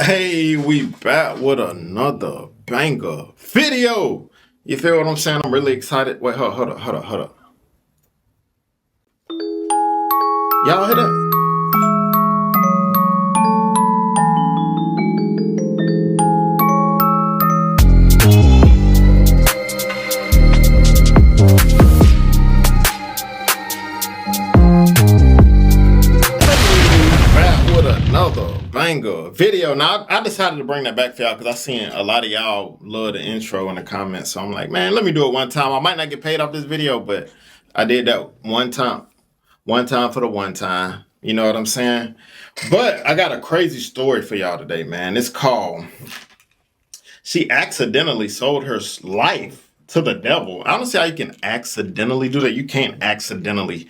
Hey, we back with another banger video. You feel what I'm saying? I'm really excited. Wait, hold up. Y'all hear that? Back with another banger video. Now, I decided to bring that back for y'all because I seen a lot of y'all love the intro in the comments. So I'm like, man, let me do it one time. I might not get paid off this video, but I did that one time. One time for the one time. You know what I'm saying? But I got a crazy story for y'all today, man. It's called She Accidentally Sold Her Life to the Devil. I don't see how you can accidentally do that. You can't accidentally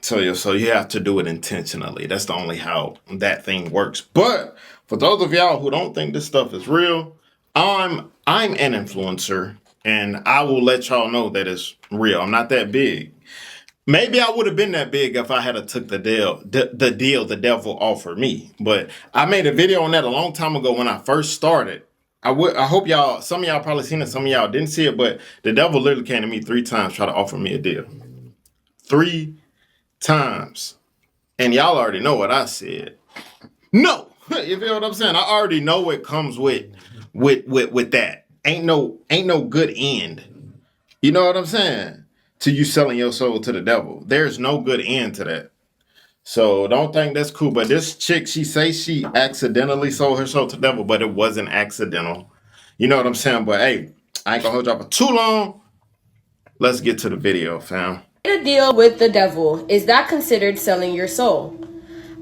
so you have to do it intentionally. That's the only how that thing works. But for those of y'all who don't think this stuff is real, I'm an influencer and I will let y'all know that it's real. I'm not that big. Maybe I would have been that big if I had took the deal the devil offered me. But I made a video on that a long time ago when I first started. I hope y'all, some of y'all probably seen it, some of y'all didn't see it, but the devil literally came to me 3 times trying to offer me a deal. 3 times. And y'all already know what I said. No. You feel what I'm saying? I already know what comes with that. Ain't no good end. You know what I'm saying? To you selling your soul to the devil. There's no good end to that. So don't think that's cool. But this chick, she say she accidentally sold her soul to the devil, but it wasn't accidental. You know what I'm saying? But hey, I ain't gonna hold y'all for too long. Let's get to the video, fam. A deal with the devil, is that considered selling your soul?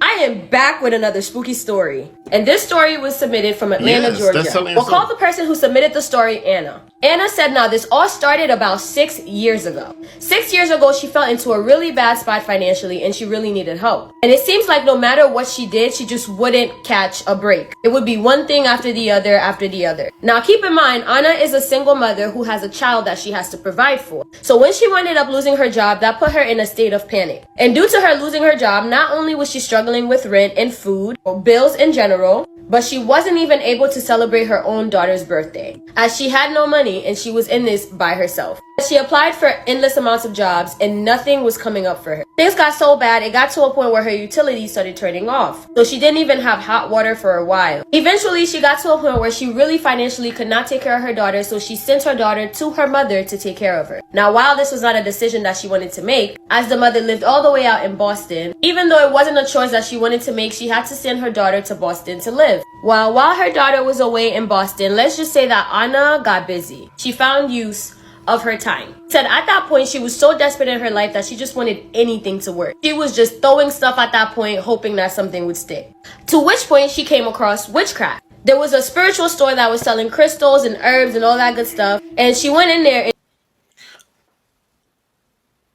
I am back with another spooky story. And this story was submitted from Atlanta, Georgia. We'll call the person who submitted the story Anna. Anna said, now this all started about 6 years ago. 6 years ago, she fell into a really bad spot financially and she really needed help. And it seems like no matter what she did, she just wouldn't catch a break. It would be one thing after the other after the other. Now keep in mind, Anna is a single mother who has a child that she has to provide for. So when she ended up losing her job, that put her in a state of panic. And due to her losing her job, not only was she struggling with rent and food, or bills in general, but she wasn't even able to celebrate her own daughter's birthday, as she had no money and she was in this by herself. She applied for endless amounts of jobs and nothing was coming up for her. Things got so bad, it got to a point where her utilities started turning off. So she didn't even have hot water for a while. Eventually, she got to a point where she really financially could not take care of her daughter, so she sent her daughter to her mother to take care of her. Now, while this was not a decision that she wanted to make, as the mother lived all the way out in Boston, even though it wasn't a choice that she wanted to make, she had to send her daughter to Boston to live. While her daughter was away in Boston, let's just say that Anna got busy. She found use of her time. Said at that point, she was so desperate in her life that she just wanted anything to work. She was just throwing stuff at that point, hoping that something would stick. To which point she came across witchcraft. There was a spiritual store that was selling crystals and herbs and all that good stuff. And she went in there.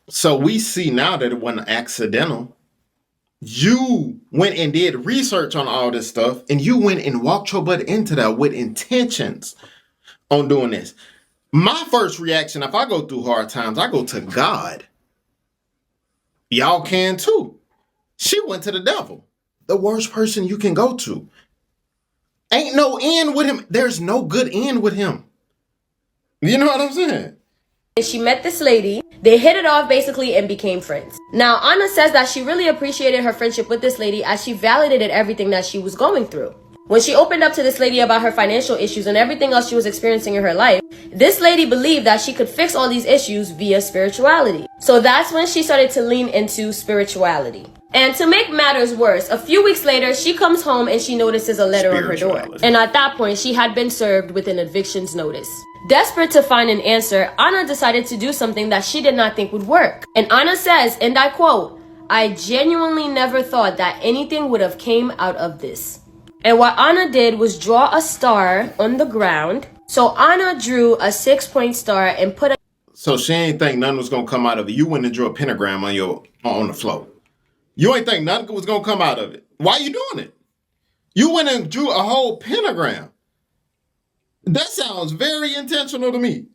So we see now that it wasn't accidental. You went and did research on all this stuff and you went and walked your butt into that with intentions on doing this. My first reaction, if I go through hard times, I go to God. Y'all can too. She went to the devil, the worst person you can go to. Ain't no end with him. There's no good end with him. You know what I'm saying? And she met this lady. They hit it off basically and became friends. Now, Anna says that she really appreciated her friendship with this lady as she validated everything that she was going through. When she opened up to this lady about her financial issues and everything else she was experiencing in her life, this lady believed that she could fix all these issues via spirituality. So that's when she started to lean into spirituality. And to make matters worse, a few weeks later, she comes home and she notices a letter on her door. And at that point, she had been served with an evictions notice. Desperate to find an answer, Anna decided to do something that she did not think would work. And Anna says, and I quote, "I genuinely never thought that anything would have came out of this." And what Anna did was draw a star on the ground. So Anna drew a 6-point star and put a... So she ain't think nothing was going to come out of it. You went and drew a pentagram on the floor. You ain't think nothing was going to come out of it. Why you doing it? You went and drew a whole pentagram. That sounds very intentional to me.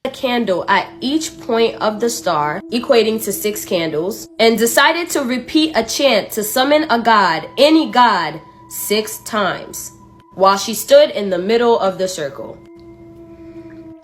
A candle at each point of the star, equating to 6 candles, and decided to repeat a chant to summon a god, any god, 6 times while she stood in the middle of the circle.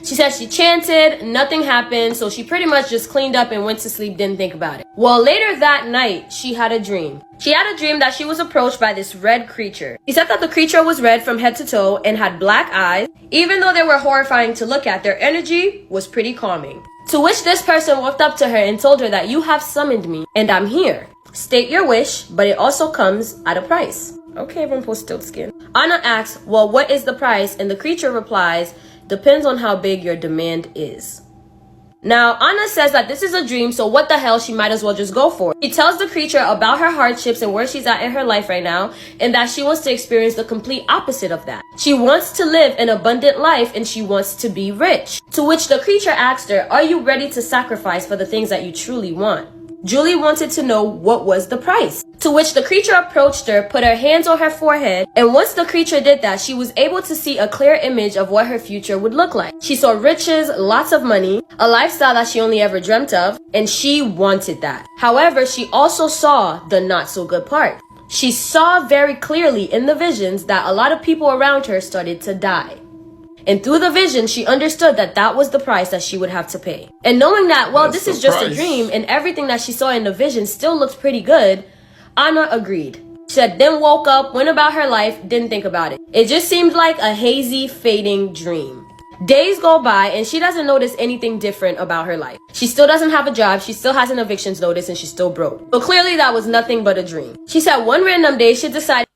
She said she chanted, nothing happened, so she pretty much just cleaned up and went to sleep, didn't think about it. Well, later that night, she had a dream. She had a dream that she was approached by this red creature. He said that the creature was red from head to toe and had black eyes. Even though they were horrifying to look at, their energy was pretty calming. To which this person walked up to her and told her that you have summoned me and I'm here. State your wish, but it also comes at a price. Okay, Rumpelstiltskin. Anna asks, well, what is the price? And the creature replies, depends on how big your demand is. Now, Anna says that this is a dream, so what the hell, she might as well just go for it. She tells the creature about her hardships and where she's at in her life right now, and that she wants to experience the complete opposite of that. She wants to live an abundant life, and she wants to be rich. To which the creature asked her, are you ready to sacrifice for the things that you truly want? Julie wanted to know what was the price. To which the creature approached her, put her hands on her forehead, and once the creature did that, she was able to see a clear image of what her future would look like. She saw riches, lots of money, a lifestyle that she only ever dreamt of, and she wanted that. However, she also saw the not so good part. She saw very clearly in the visions that a lot of people around her started to die. And through the vision, she understood that that was the price that she would have to pay. And knowing that, well, this is just a dream and everything that she saw in the vision still looked pretty good, Anna agreed. She said, then woke up, went about her life, didn't think about it. It just seemed like a hazy, fading dream. Days go by and she doesn't notice anything different about her life. She still doesn't have a job, she still has an evictions notice, and she's still broke. But clearly that was nothing but a dream. She said one random day she decided,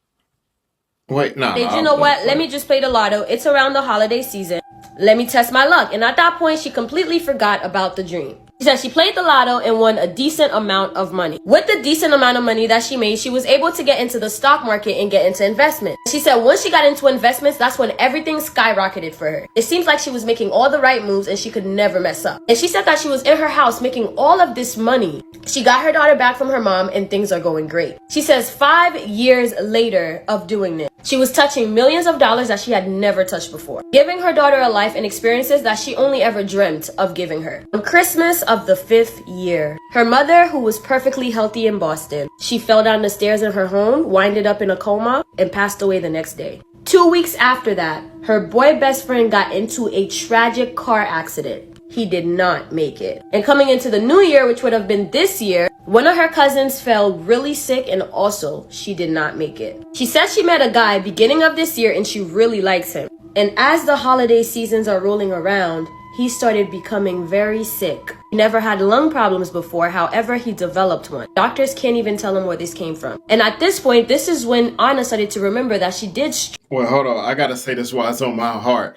wait, no. You know what? Let me just play the lotto. It's around the holiday season. Let me test my luck. And at that point, she completely forgot about the dream. She said she played the lotto and won a decent amount of money. With the decent amount of money that she made, she was able to get into the stock market and get into investment. She said once she got into investments, that's when everything skyrocketed for her. It seems like she was making all the right moves and she could never mess up. And she said that she was in her house making all of this money. She got her daughter back from her mom and things are going great. She says 5 years later of doing this, she was touching millions of dollars that she had never touched before, giving her daughter a life and experiences that she only ever dreamt of giving her. On Christmas of the 5th year, her mother, who was perfectly healthy in Boston, she fell down the stairs in her home, winded up in a coma, and passed away the next day. 2 weeks after that, her boy best friend got into a tragic car accident. He did not make it. And coming into the new year, which would have been this year, one of her cousins fell really sick and also she did not make it. She said she met a guy beginning of this year and she really likes him. And as the holiday seasons are rolling around, he started becoming very sick. He never had lung problems before, however, he developed one. Doctors can't even tell him where this came from. And at this point, this is when Anna started to remember that she did. Well, hold on. I gotta say this while it's on my heart.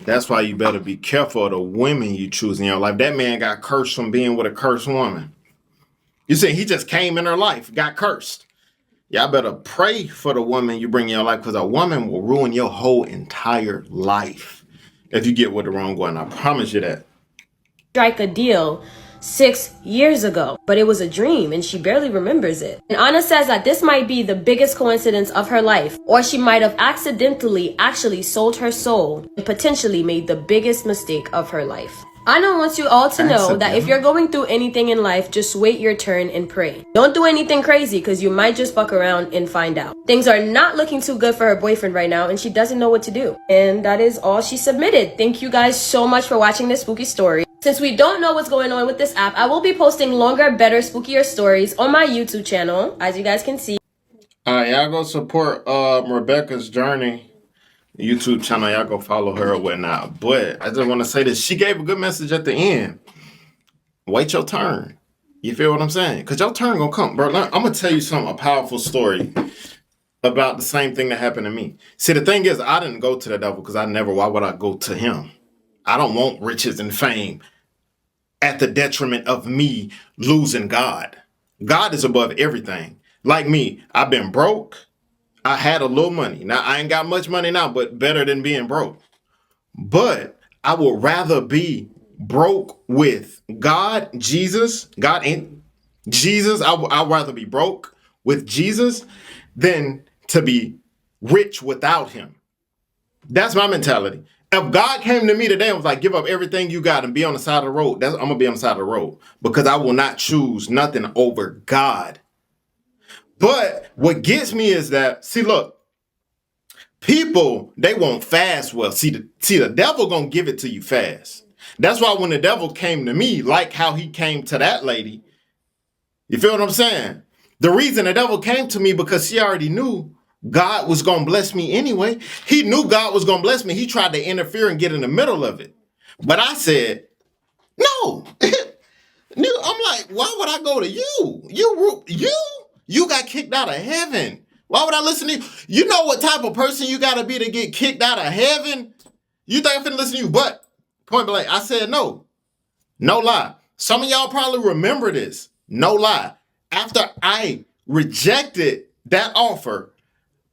That's why you better be careful of the women you choose in your life. That man got cursed from being with a cursed woman. You see, he just came in her life, got cursed. Y'all better pray for the woman you bring in your life because a woman will ruin your whole entire life if you get with the wrong one. I promise you that. Strike a deal 6 years ago, but it was a dream and she barely remembers it. And Anna says that this might be the biggest coincidence of her life, or she might have accidentally actually sold her soul and potentially made the biggest mistake of her life. Anna wants you all to know that if you're going through anything in life, just wait your turn and pray. Don't do anything crazy because you might just fuck around and find out. Things are not looking too good for her boyfriend right now and she doesn't know what to do. And that is all she submitted. Thank you guys so much for watching this spooky story. Since we don't know what's going on with this app, I will be posting longer, better, spookier stories on my YouTube channel, as you guys can see. Y'all go support Rebecca's Journey YouTube channel. Y'all go follow her or whatnot. But I just want to say this. She gave a good message at the end. Wait your turn. You feel what I'm saying? Because your turn gonna come. Bro, I'm going to tell you something, a powerful story about the same thing that happened to me. See, the thing is, I didn't go to the devil because why would I go to him? I don't want riches and fame at the detriment of me losing God. God is above everything. Like me, I've been broke. I had a little money. Now, I ain't got much money now, but better than being broke. But I would rather be broke with God, Jesus, God and Jesus. I'd rather be broke with Jesus than to be rich without him. That's my mentality. If God came to me today and was like, give up everything you got and be on the side of the road, I'm going to be on the side of the road because I will not choose nothing over God. But what gets me is that, see, look, People, they want fast wealth. See, the devil gonna give it to you fast. That's why when the devil came to me, like how he came to that lady, you feel what I'm saying? The reason the devil came to me because she already knew God was going to bless me anyway. He knew God was going to bless me. He tried to interfere and get in the middle of it. But I said, no. I'm like, why would I go to you? You got kicked out of heaven. Why would I listen to you? You know what type of person you got to be to get kicked out of heaven? You think I'm finna listen to you? But point blank, I said no. No lie. Some of y'all probably remember this. No lie. After I rejected that offer,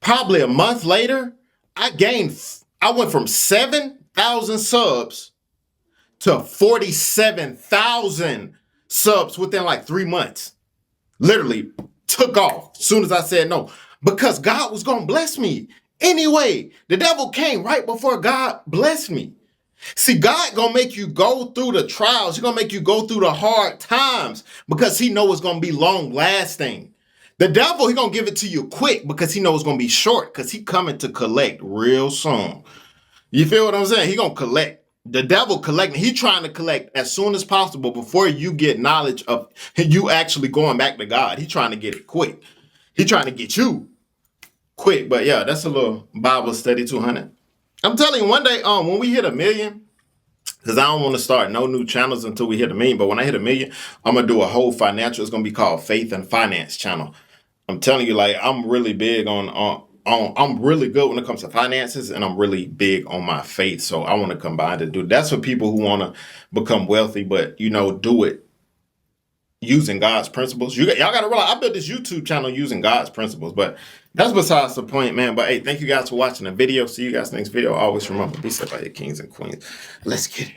probably a month later, I went from 7,000 subs to 47,000 subs within like 3 months. Literally took off as soon as I said no. Because God was going to bless me. Anyway, the devil came right before God blessed me. See, God gonna make you go through the trials. He's gonna make you go through the hard times because he knows it's gonna be long lasting. The devil, he gonna give it to you quick because he knows it's gonna be short because he coming to collect real soon. You feel what I'm saying? He gonna collect. The devil collecting. He trying to collect as soon as possible before you get knowledge of you actually going back to God. He trying to get it quick. He trying to get you quick. But yeah, that's a little Bible study 200. I'm telling you, one day, when we hit 1 million, because I don't want to start no new channels until we hit 1 million. But when I hit 1 million, I'm gonna do a whole financial. It's gonna be called Faith and Finance channel. I'm telling you, like, I'm really big on I'm really good when it comes to finances, and I'm really big on my faith. So I want to combine to do. That's for people who want to become wealthy, but do it using God's principles. Y'all got to realize I built this YouTube channel using God's principles, but that's besides the point, man. But hey, thank you guys for watching the video. See you guys next video. Always remember, be safe out here, kings and queens. Let's get it.